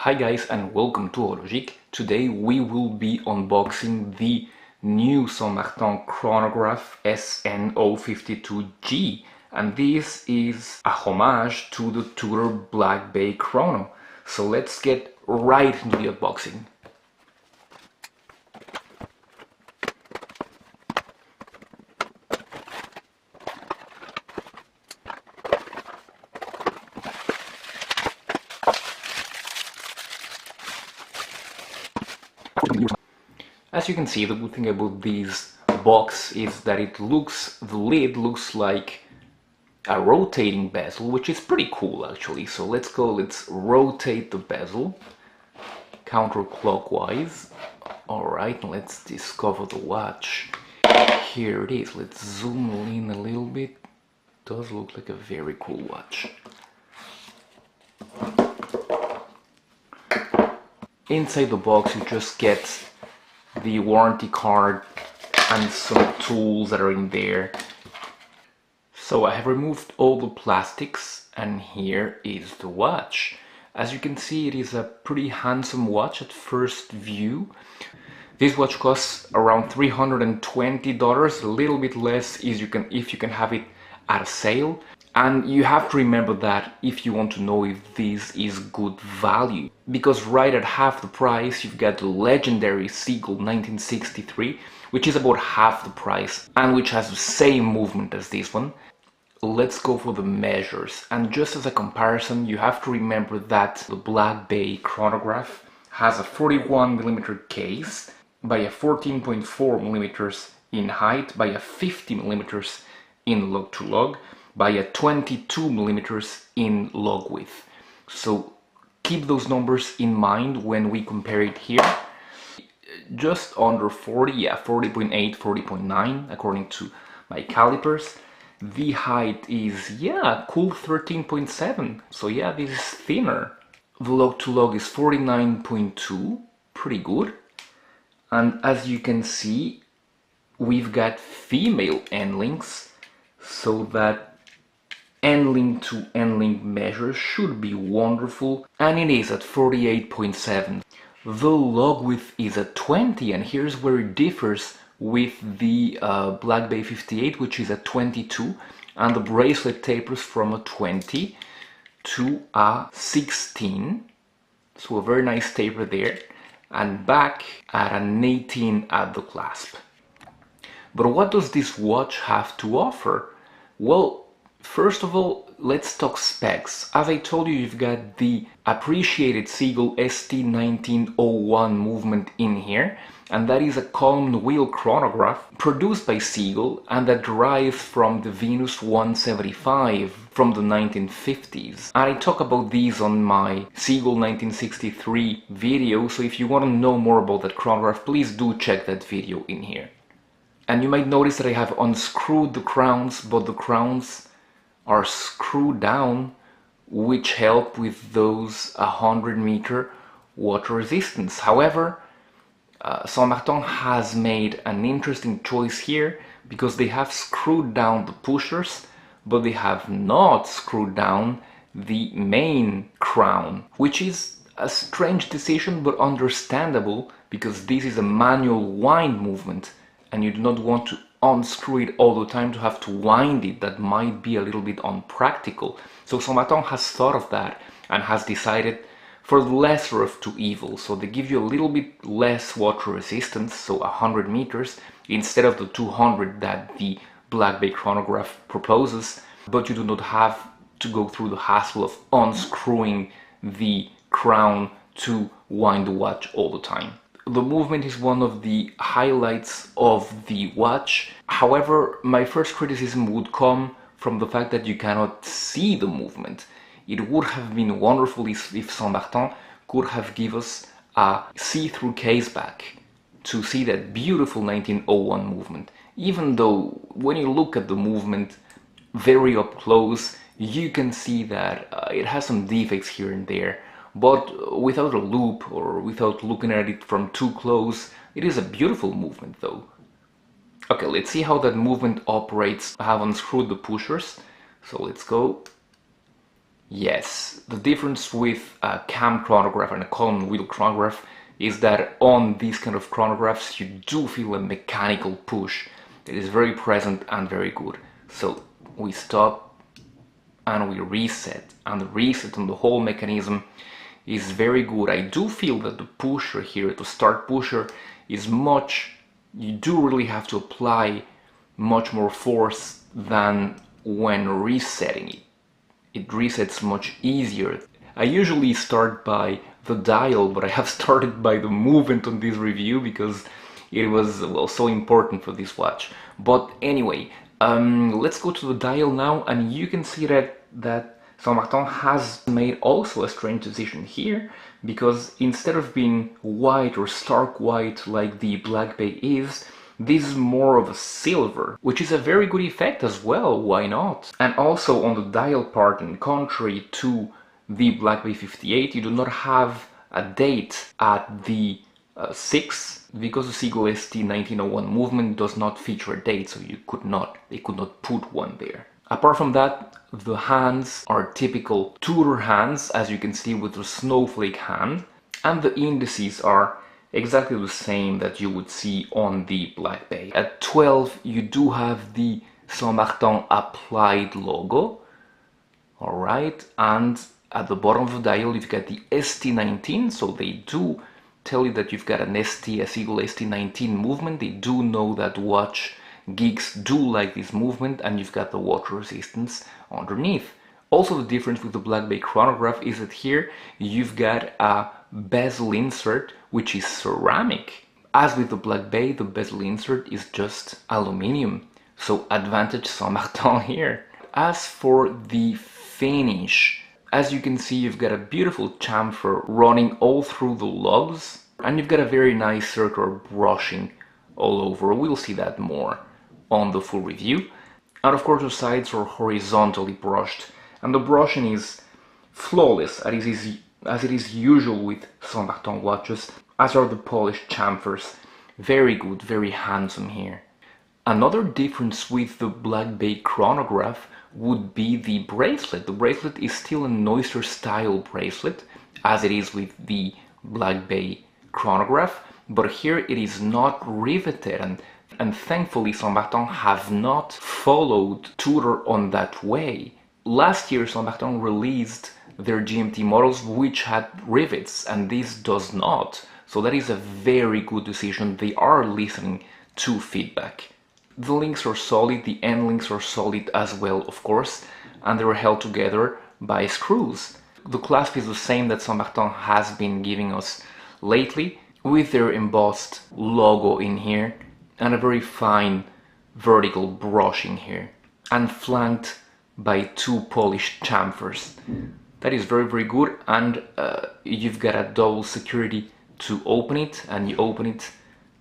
Hi guys and welcome to Horologique. Today we will be unboxing the new Saint Martin chronograph SN052-G, and this is a homage to the Tudor Black Bay Chrono. So let's get right into the unboxing. As you can see, the good thing about this box is that the lid looks like a rotating bezel, which is pretty cool actually. So let's rotate the bezel counterclockwise. Alright, let's discover the watch. Here it is. Let's zoom in a little bit. Does look like a very cool watch. Inside the box you just get the warranty card and some tools that are in there. So I have removed all the plastics and here is the watch. As you can see, it is a pretty handsome watch at first view. This watch costs around $320, a little bit less if you can have it at a sale. And you have to remember that if you want to know if this is good value, because right at half the price you've got the legendary Seagull 1963, which is about half the price and which has the same movement as this one. Let's go for the measures, and just as a comparison you have to remember that the Black Bay chronograph has a 41mm case by a 14.4mm in height by a 50mm in lug to lug by a 22mm in lug width. So keep those numbers in mind when we compare it here. Just under 40, yeah, 40.8, 40.9 according to my calipers. The height is, yeah, cool 13.7. So yeah, this is thinner. The lug to lug is 49.2, pretty good. And as you can see, we've got female end links, so that end link to end link measure should be wonderful, and it is at 48.7. The lug width is at 20, and here's where it differs with the Black Bay 58, which is at 22, and the bracelet tapers from a 20 to a 16, so a very nice taper there, and back at an 18 at the clasp. But what does this watch have to offer? Well, first of all, let's talk specs. As I told you, you've got the appreciated Seagull ST1901 movement in here, and that is a column wheel chronograph produced by Seagull and that derives from the Venus 175 from the 1950s. I talk about these on my Seagull 1963 video, so if you want to know more about that chronograph, please do check that video in here. And you might notice that I have unscrewed the crowns, but the crowns are screwed down, which help with those 100-meter water resistance. However, Saint Martin has made an interesting choice here because they have screwed down the pushers, but they have not screwed down the main crown, which is a strange decision but understandable because this is a manual wind movement and you do not want to unscrew it all the time to have to wind it. That might be a little bit unpractical. So Saint Martin has thought of that and has decided for the lesser of two evils. So they give you a little bit less water resistance, so 100 meters instead of the 200 that the Black Bay chronograph proposes, but you do not have to go through the hassle of unscrewing the crown to wind the watch all the time. The movement is one of the highlights of the watch. However, my first criticism would come from the fact that you cannot see the movement. It would have been wonderful if Saint Martin could have given us a see-through case back to see that beautiful 1901 movement. Even though when you look at the movement very up close, you can see that it has some defects here and there. But without a loop or without looking at it from too close, it is a beautiful movement though. Okay, let's see how that movement operates. I have unscrewed the pushers, so let's go. Yes, the difference with a cam chronograph and a column wheel chronograph is that on these kind of chronographs you do feel a mechanical push. It is very present and very good. So we stop and we reset, and the reset on the whole mechanism is very good. I do feel that the pusher here, the start pusher, is much, you do really have to apply much more force than when resetting it. It resets much easier. I usually start by the dial, but I have started by the movement on this review because it was, well, so important for this watch. But anyway, let's go to the dial now, and you can see that Saint Martin has made also a strange decision here, because instead of being white or stark white like the Black Bay is, this is more of a silver, which is a very good effect as well, why not? And also on the dial part, and contrary to the Black Bay 58, you do not have a date at the 6, because the Seagull ST1901 movement does not feature a date, so they could not put one there. Apart from that, the hands are typical Tudor hands, as you can see with the snowflake hand, and the indices are exactly the same that you would see on the Black Bay. At 12 you do have the Saint Martin applied logo, alright, and at the bottom of the dial you've got the ST19, so they do tell you that you've got a Seagull ST19 movement. They do know that watch geeks do like this movement, and you've got the water resistance underneath. Also, the difference with the Black Bay chronograph is that here you've got a bezel insert which is ceramic. As with the Black Bay, the bezel insert is just aluminium, so advantage Saint Martin here. As for the finish, as you can see, you've got a beautiful chamfer running all through the lugs, and you've got a very nice circular brushing all over. We'll see that more on the full review. And of course the sides are horizontally brushed, and the brushing is flawless, as it is usual with Saint Martin watches, as are the polished chamfers. Very good, very handsome here. Another difference with the Black Bay chronograph would be the bracelet. The bracelet is still an oyster style bracelet, as it is with the Black Bay chronograph, but here it is not riveted, and thankfully Saint Martin have not followed Tudor on that way. Last year Saint Martin released their GMT models which had rivets, and this does not, so that is a very good decision. They are listening to feedback. The links are solid, the end links are solid as well, of course, and they were held together by screws. The clasp is the same that Saint Martin has been giving us lately, with their embossed logo in here, and a very fine vertical brushing here, and flanked by two polished chamfers. That is very, very good, and you've got a double security to open it, and you open it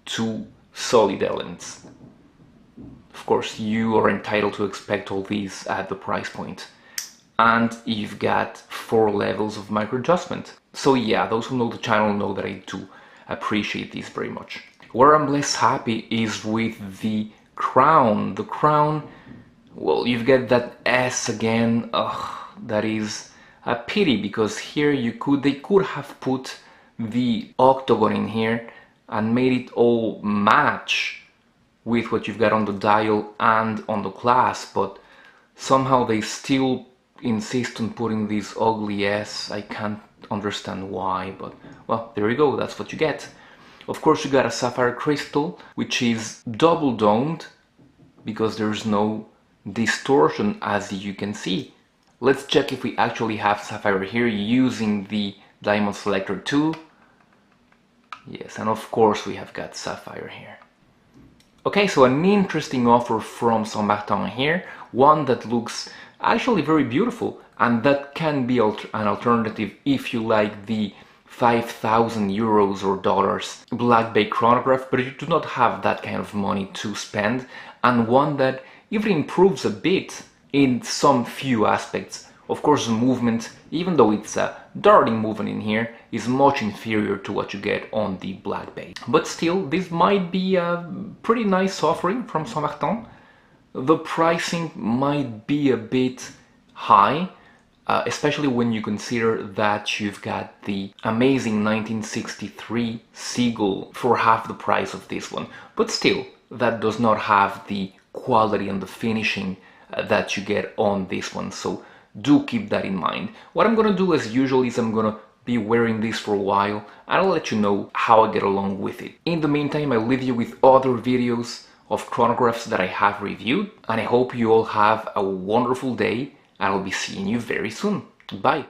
to solid elements. Of course, you are entitled to expect all these at the price point. And you've got 4 levels of micro adjustment. So yeah, those who know the channel know that I do appreciate this very much. Where I'm less happy is with the crown. The crown, well, you've got that S again. Ugh, that is a pity, because here they could have put the octagon in here and made it all match with what you've got on the dial and on the clasp, but somehow they still insist on putting this ugly S. I can't understand why, but well, there you go, that's what you get. Of course you got a Sapphire Crystal, which is double domed, because there's no distortion, as you can see. Let's check if we actually have Sapphire here using the Diamond Selector tool. Yes, and of course we have got Sapphire here. Okay, so an interesting offer from Saint Martin here, one that looks actually very beautiful, and that can be an alternative if you like the 5,000 euros or dollars Black Bay chronograph, but you do not have that kind of money to spend, and one that even improves a bit in some few aspects. Of course, the movement, even though it's a darting movement in here, is much inferior to what you get on the Black Bay. But still, this might be a pretty nice offering from Saint Martin. The pricing might be a bit high, especially when you consider that you've got the amazing 1963 Seagull for half the price of this one. But still, that does not have the quality and the finishing that you get on this one, so do keep that in mind. What I'm gonna do as usual is I'm gonna be wearing this for a while and I'll let you know how I get along with it. In the meantime, I'll leave you with other videos of chronographs that I have reviewed, and I hope you all have a wonderful day, and I'll be seeing you very soon. Bye!